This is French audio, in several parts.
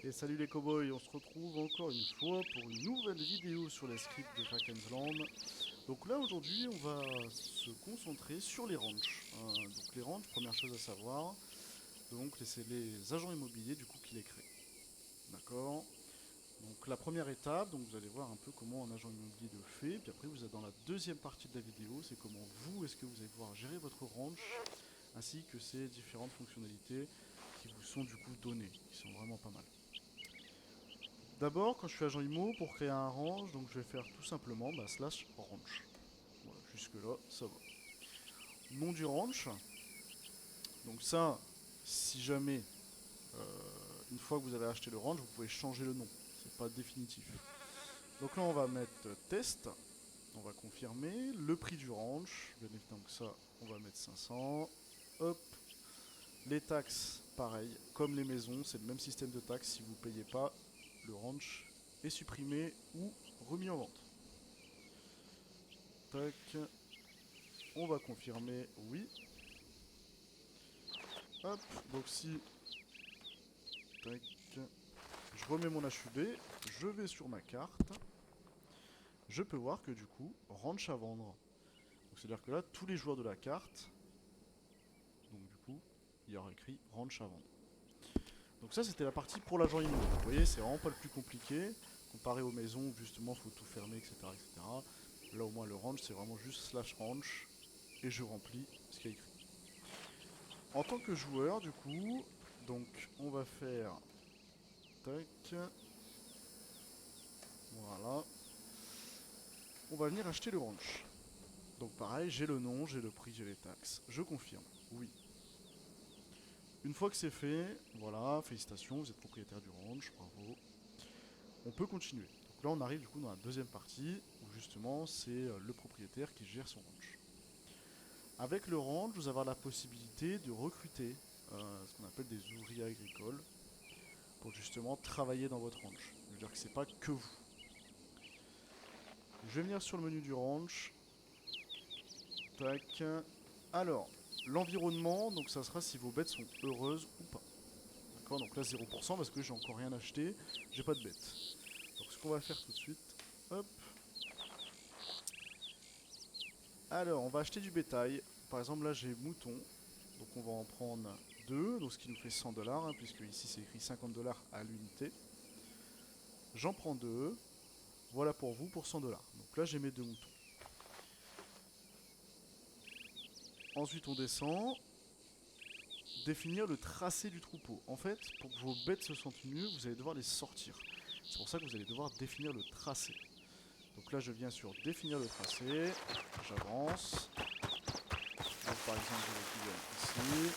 Et salut les cowboys, on se retrouve encore une fois pour une nouvelle vidéo sur les scripts de Drakensland. Donc là aujourd'hui on va se concentrer sur les ranchs. Donc les ranchs, première chose à savoir, donc c'est les agents immobiliers du coup qui les créent. D'accord. Donc la première étape, donc vous allez voir un peu comment un agent immobilier le fait, puis après vous êtes dans la deuxième partie de la vidéo, c'est comment vous, est-ce que vous allez pouvoir gérer votre ranch, ainsi que ces différentes fonctionnalités qui vous sont du coup données, qui sont vraiment pas mal. D'abord, quand je suis agent IMO, pour créer un range, donc je vais faire tout simplement slash ranch. Voilà, jusque là, ça va. Nom du ranch. Donc ça, si jamais, une fois que vous avez acheté le ranch, vous pouvez changer le nom. C'est pas définitif. Donc là, on va mettre test. On va confirmer le prix du ranch. Bien évidemment que ça, on va mettre 500. Hop. Les taxes, pareil, comme les maisons, c'est le même système de taxes. Si vous ne payez pas, le ranch est supprimé ou remis en vente. Tac. On va confirmer oui. Hop. Donc si. Tac. Je remets mon HUD. Je vais sur ma carte. Je peux voir que du coup, ranch à vendre. Donc c'est-à-dire que là, tous les joueurs de la carte. Donc du coup, il y aura écrit ranch à vendre. Donc ça, c'était la partie pour l'agent immo. Vous voyez, c'est vraiment pas le plus compliqué. Comparé aux maisons où justement, il faut tout fermer, etc., etc. Là, au moins, le ranch, c'est vraiment juste slash ranch. Et je remplis ce qu'il y a écrit. En tant que joueur, du coup, donc on va faire. Tac. Voilà. On va venir acheter le ranch. Donc pareil, j'ai le nom, j'ai le prix, j'ai les taxes. Je confirme. Oui. Une fois que c'est fait, voilà, félicitations, vous êtes propriétaire du ranch, bravo. On peut continuer. Donc là, on arrive du coup dans la deuxième partie, où justement, c'est le propriétaire qui gère son ranch. Avec le ranch, vous avez la possibilité de recruter ce qu'on appelle des ouvriers agricoles pour justement travailler dans votre ranch. Je veux dire que c'est pas que vous. Je vais venir sur le menu du ranch. Tac. Alors, l'environnement, donc ça sera si vos bêtes sont heureuses ou pas. D'accord. Donc là 0% parce que j'ai encore rien acheté, j'ai pas de bêtes. Donc ce qu'on va faire tout de suite, hop. Alors, on va acheter du bétail. Par exemple, là j'ai mouton. Donc on va en prendre 2, donc ce qui nous fait 100$, puisque ici c'est écrit 50$ à l'unité. J'en prends 2. Voilà pour vous pour 100$. Donc là j'ai mes 2 moutons. Ensuite on descend. Définir le tracé du troupeau. En fait, pour que vos bêtes se sentent mieux, vous allez devoir les sortir. C'est pour ça que vous allez devoir définir le tracé. Donc là, je viens sur définir le tracé. J'avance. Donc, par exemple, je vais ici.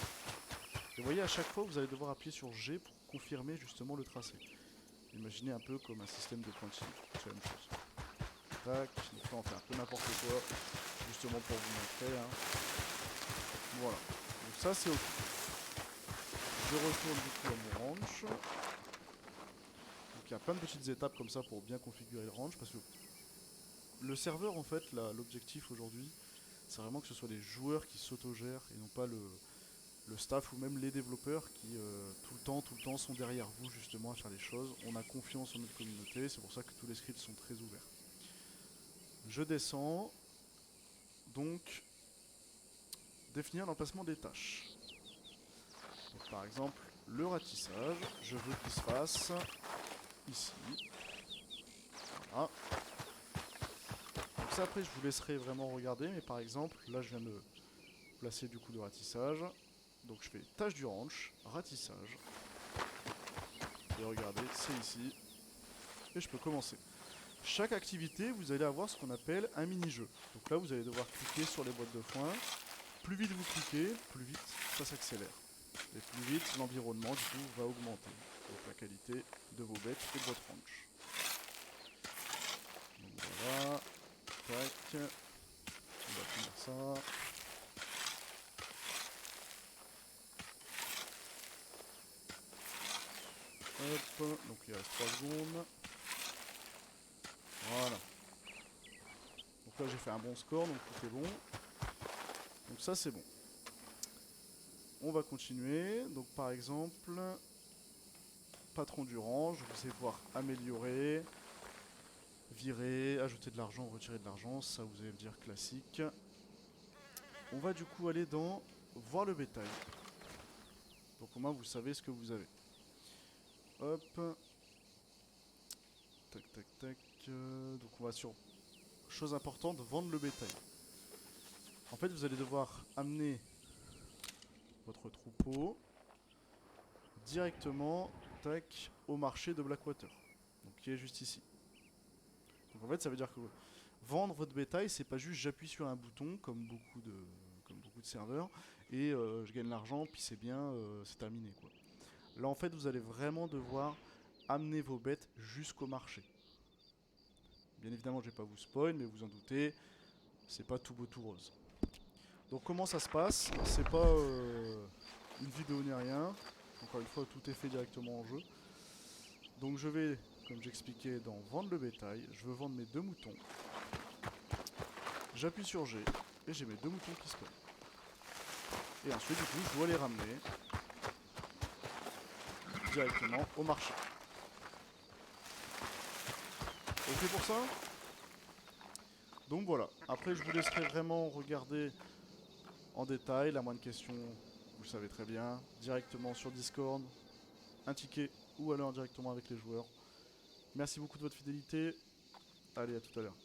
Et vous voyez, à chaque fois, vous allez devoir appuyer sur G pour confirmer justement le tracé. Imaginez un peu comme un système de pointillés. C'est la même chose. Tac. Donc là, on fait un peu n'importe quoi. Justement pour vous montrer. Hein. Voilà. Donc ça, c'est OK. Je retourne du coup à mon ranch. Donc il y a plein de petites étapes comme ça pour bien configurer le ranch parce que le serveur en fait, l'objectif aujourd'hui, c'est vraiment que ce soit les joueurs qui s'autogèrent et non pas le staff ou même les développeurs qui tout le temps sont derrière vous justement à faire les choses. On a confiance en notre communauté, c'est pour ça que tous les scripts sont très ouverts. Je descends, donc définir l'emplacement des tâches. Donc, par exemple, le ratissage, je veux qu'il se fasse ici. Voilà. Donc ça après je vous laisserai vraiment regarder, mais par exemple, là je viens de placer du coup le ratissage. Donc je fais tâche du ranch, ratissage. Et regardez, c'est ici. Et je peux commencer. Chaque activité, vous allez avoir ce qu'on appelle un mini-jeu. Donc là, vous allez devoir cliquer sur les boîtes de foin. Plus vite vous cliquez, plus vite ça s'accélère. Et plus vite, l'environnement du coup va augmenter. Donc la qualité de vos bêtes et de votre ranch. Donc voilà. Tac. On va finir ça. Hop. Donc il reste 3 secondes. Voilà. Donc là j'ai fait un bon score, donc tout est bon. Donc ça c'est bon. On va continuer. Donc par exemple, patron du range, vous allez pouvoir améliorer, virer, ajouter de l'argent, retirer de l'argent, ça vous allez me dire classique. On va du coup aller dans voir le bétail. Donc au moins vous savez ce que vous avez. Hop. Tac tac tac. Donc on va sur chose importante, vendre le bétail. En fait vous allez devoir amener votre troupeau directement tac, au marché de Blackwater. Donc qui est juste ici. Donc en fait ça veut dire que vendre votre bétail c'est pas juste j'appuie sur un bouton comme beaucoup de serveurs et je gagne l'argent puis c'est bien, c'est terminé quoi. Là en fait vous allez vraiment devoir amener vos bêtes jusqu'au marché. Bien évidemment je vais pas vous spoil mais vous en doutez, c'est pas tout beau tout rose. Donc comment ça se passe? C'est pas une vidéo ni rien. Encore une fois tout est fait directement en jeu. Donc je vais, comme j'expliquais dans vendre le bétail, je veux vendre mes 2 moutons. J'appuie sur G et j'ai mes 2 moutons qui spawnent. Et ensuite du coup je dois les ramener directement au marché. Ok pour ça? Donc voilà, après je vous laisserai vraiment regarder en détail, la moindre question, vous le savez très bien, directement sur Discord, un ticket ou alors directement avec les joueurs. Merci beaucoup de votre fidélité, allez à tout à l'heure.